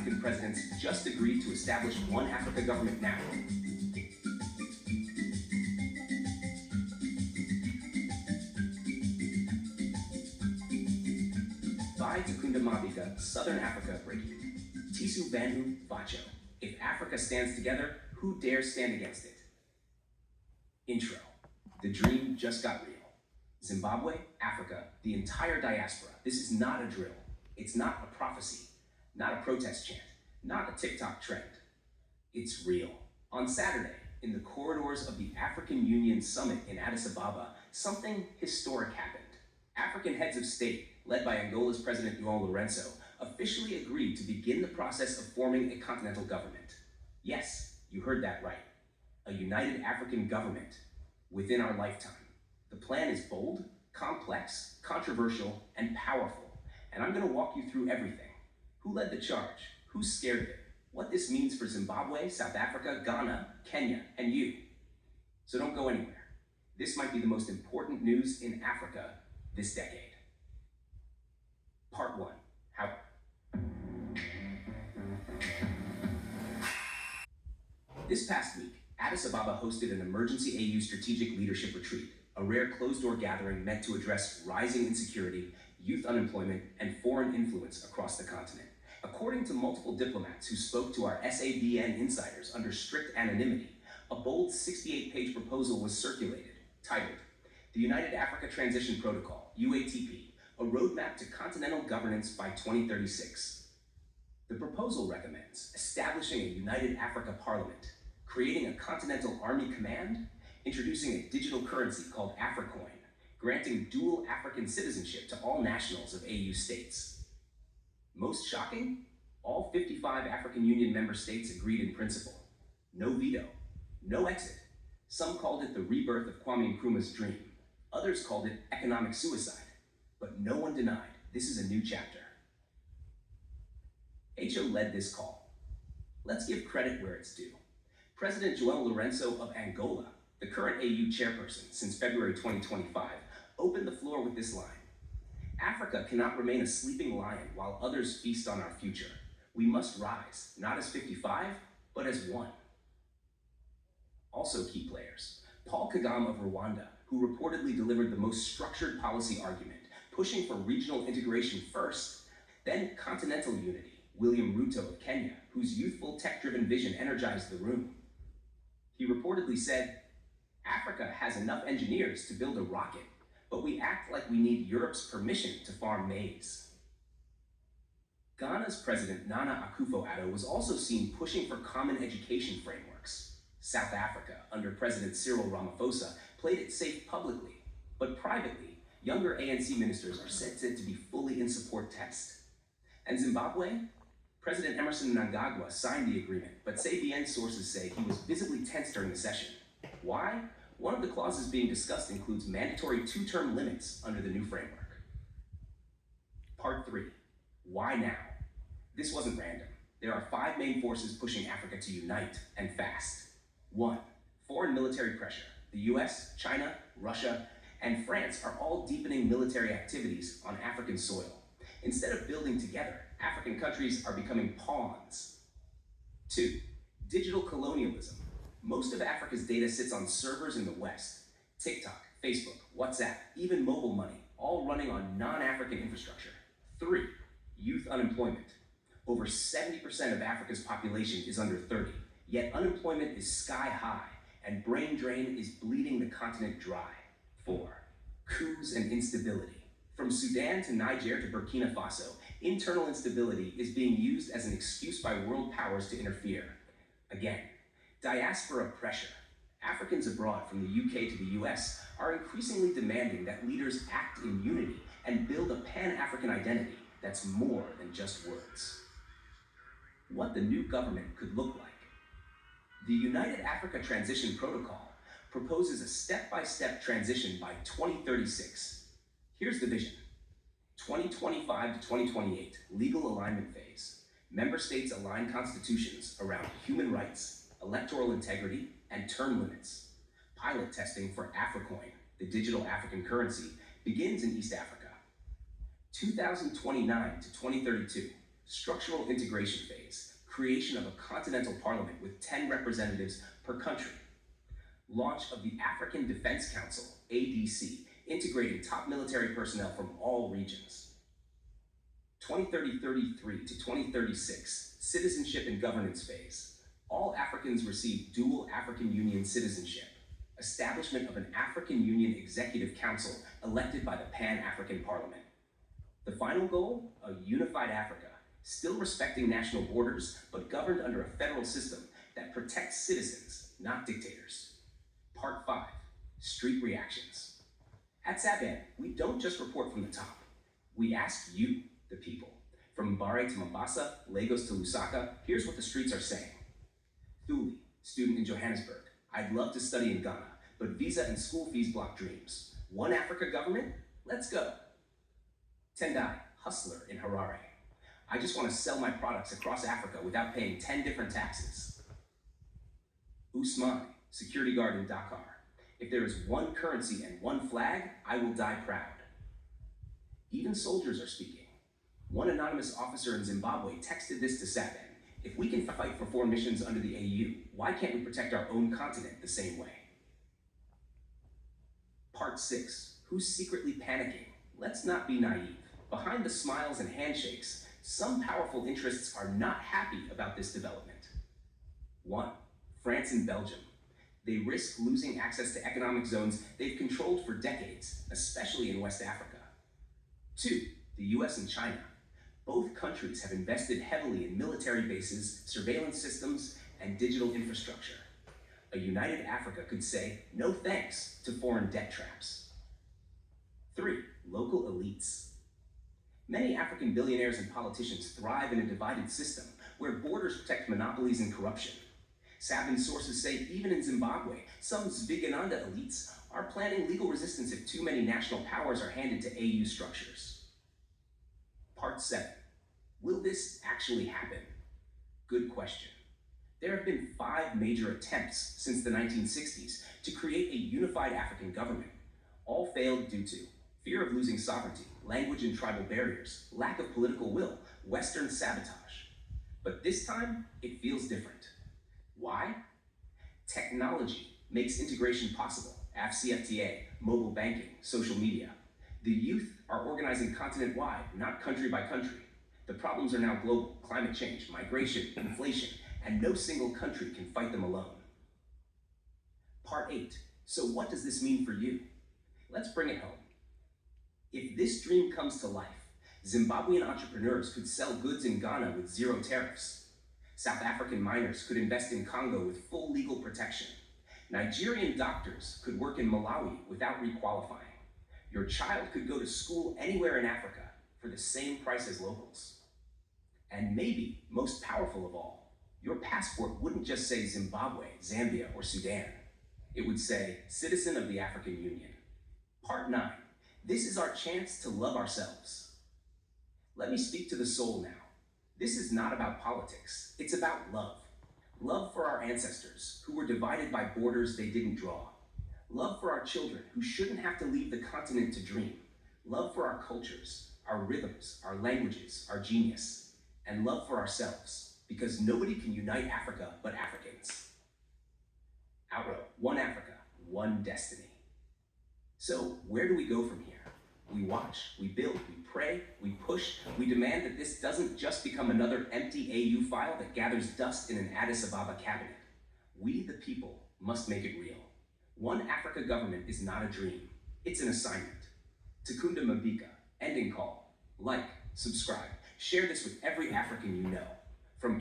African presidents just agreed to establish one Africa government now. Vai Takunda Mabika, Southern Africa breaking. Tisu Banhu Vacho. If Africa stands together, who dares stand against it? Intro. The dream just got real. Zimbabwe, Africa, the entire diaspora. This is not a drill. It's not a prophecy, not a protest chant, not a TikTok trend. It's real. On Saturday, in the corridors of the African Union Summit in Addis Ababa, something historic happened. African heads of state, led by Angola's President João Lourenço, officially agreed to begin the process of forming a continental government. Yes, you heard that right. A united African government within our lifetime. The plan is bold, complex, controversial, and powerful. And I'm going to walk you through everything. Who led the charge? Who's scared of it? What this means for Zimbabwe, South Africa, Ghana, Kenya, and you. So don't go anywhere. This might be the most important news in Africa this decade. Part 1. How? This past week, Addis Ababa hosted an emergency AU strategic leadership retreat, a rare closed-door gathering meant to address rising insecurity, youth unemployment, and foreign influence across the continent. According to multiple diplomats who spoke to our SABN insiders under strict anonymity, a bold 68-page proposal was circulated, titled, The United Africa Transition Protocol, UATP, a roadmap to continental governance by 2036. The proposal recommends establishing a United Africa Parliament, creating a continental army command, introducing a digital currency called AfriCoin, granting dual African citizenship to all nationals of AU states. Most shocking, all 55 African Union member states agreed in principle. No veto, no exit. Some called it the rebirth of Kwame Nkrumah's dream. Others called it economic suicide. But no one denied this is a new chapter. HO led this call. Let's give credit where it's due. President João Lourenço of Angola, the current AU chairperson since February 2025, opened the floor with this line. Africa cannot remain a sleeping lion while others feast on our future. We must rise, not as 55, but as one. Also key players, Paul Kagame of Rwanda, who reportedly delivered the most structured policy argument, pushing for regional integration first, then continental unity, William Ruto of Kenya, whose youthful tech-driven vision energized the room. He reportedly said, Africa has enough engineers to build a rocket, but we act like we need Europe's permission to farm maize. Ghana's President Nana Akufo-Addo was also seen pushing for common education frameworks. South Africa, under President Cyril Ramaphosa, played it safe publicly, but privately, younger ANC ministers are said to be fully in support text. And Zimbabwe? President Emerson Mnangagwa signed the agreement, but SABN sources say he was visibly tense during the session. Why? One of the clauses being discussed includes mandatory 2-term limits under the new framework. Part 3. Why now? This wasn't random. There are 5 main forces pushing Africa to unite, and fast. 1. Foreign military pressure. The US, China, Russia, and France are all deepening military activities on African soil. Instead of building together, African countries are becoming pawns. 2. Digital colonialism. Most of Africa's data sits on servers in the West. TikTok, Facebook, WhatsApp, even mobile money, all running on non-African infrastructure. 3. Youth unemployment. Over 70% of Africa's population is under 30, yet unemployment is sky high, and brain drain is bleeding the continent dry. 4. Coups and instability. From Sudan to Niger to Burkina Faso, internal instability is being used as an excuse by world powers to interfere. Again, diaspora pressure. Africans abroad from the UK to the US are increasingly demanding that leaders act in unity and build a Pan-African identity that's more than just words. What the new government could look like. The United Africa Transition Protocol proposes a step-by-step transition by 2036. Here's the vision. 2025 to 2028, legal alignment phase. Member states align constitutions around human rights, electoral integrity, and term limits. Pilot testing for AfriCoin, the digital African currency, begins in East Africa. 2029 to 2032, structural integration phase, creation of a continental parliament with 10 representatives per country. Launch of the African Defense Council, ADC, integrating top military personnel from all regions. 2030-33 to 2036, citizenship and governance phase. All Africans receive dual African Union citizenship. Establishment of an African Union Executive Council elected by the Pan-African Parliament. The final goal, a unified Africa, still respecting national borders, but governed under a federal system that protects citizens, not dictators. Part 5, Street Reactions. At Saban, we don't just report from the top. We ask you, the people. From Mbare to Mombasa, Lagos to Lusaka, here's what the streets are saying. Thuli, student in Johannesburg. I'd love to study in Ghana, but visa and school fees block dreams. One Africa government? Let's go. Tendai, hustler in Harare. I just want to sell my products across Africa without paying 10 different taxes. Usman, security guard in Dakar. If there is one currency and one flag, I will die proud. Even soldiers are speaking. One anonymous officer in Zimbabwe texted this to Saban. If we can fight for foreign missions under the AU, why can't we protect our own continent the same way? Part 6, who's secretly panicking? Let's not be naive. Behind the smiles and handshakes, some powerful interests are not happy about this development. 1, France and Belgium. They risk losing access to economic zones they've controlled for decades, especially in West Africa. 2, the US and China. Both countries have invested heavily in military bases, surveillance systems, and digital infrastructure. A united Africa could say no thanks to foreign debt traps. 3, local elites. Many African billionaires and politicians thrive in a divided system where borders protect monopolies and corruption. Saban's sources say even in Zimbabwe, some Zvigananda elites are planning legal resistance if too many national powers are handed to AU structures. Part 7. Will this actually happen? Good question. There have been 5 major attempts since the 1960s to create a unified African government. All failed due to fear of losing sovereignty, language and tribal barriers, lack of political will, Western sabotage. But this time, it feels different. Why? Technology makes integration possible. AfCFTA, mobile banking, social media. The youth are organizing continent-wide, not country by country. The problems are now global: climate change, migration, inflation, and no single country can fight them alone. Part 8. So what does this mean for you? Let's bring it home. If this dream comes to life, Zimbabwean entrepreneurs could sell goods in Ghana with 0 tariffs. South African miners could invest in Congo with full legal protection. Nigerian doctors could work in Malawi without requalifying. Your child could go to school anywhere in Africa for the same price as locals. And maybe, most powerful of all, your passport wouldn't just say Zimbabwe, Zambia, or Sudan. It would say, citizen of the African Union. Part 9. This is our chance to love ourselves. Let me speak to the soul now. This is not about politics. It's about love. Love for our ancestors, who were divided by borders they didn't draw. Love for our children, who shouldn't have to leave the continent to dream. Love for our cultures, our rhythms, our languages, our genius. And love for ourselves, because nobody can unite Africa but Africans. Outrow, one Africa, one destiny. So where do we go from here? We watch, we build, we pray, we push, we demand that this doesn't just become another empty AU file that gathers dust in an Addis Ababa cabinet. We, the people, must make it real. One Africa government is not a dream, it's an assignment. Takunda Mabika, ending call. Like, subscribe, share this with every African you know. From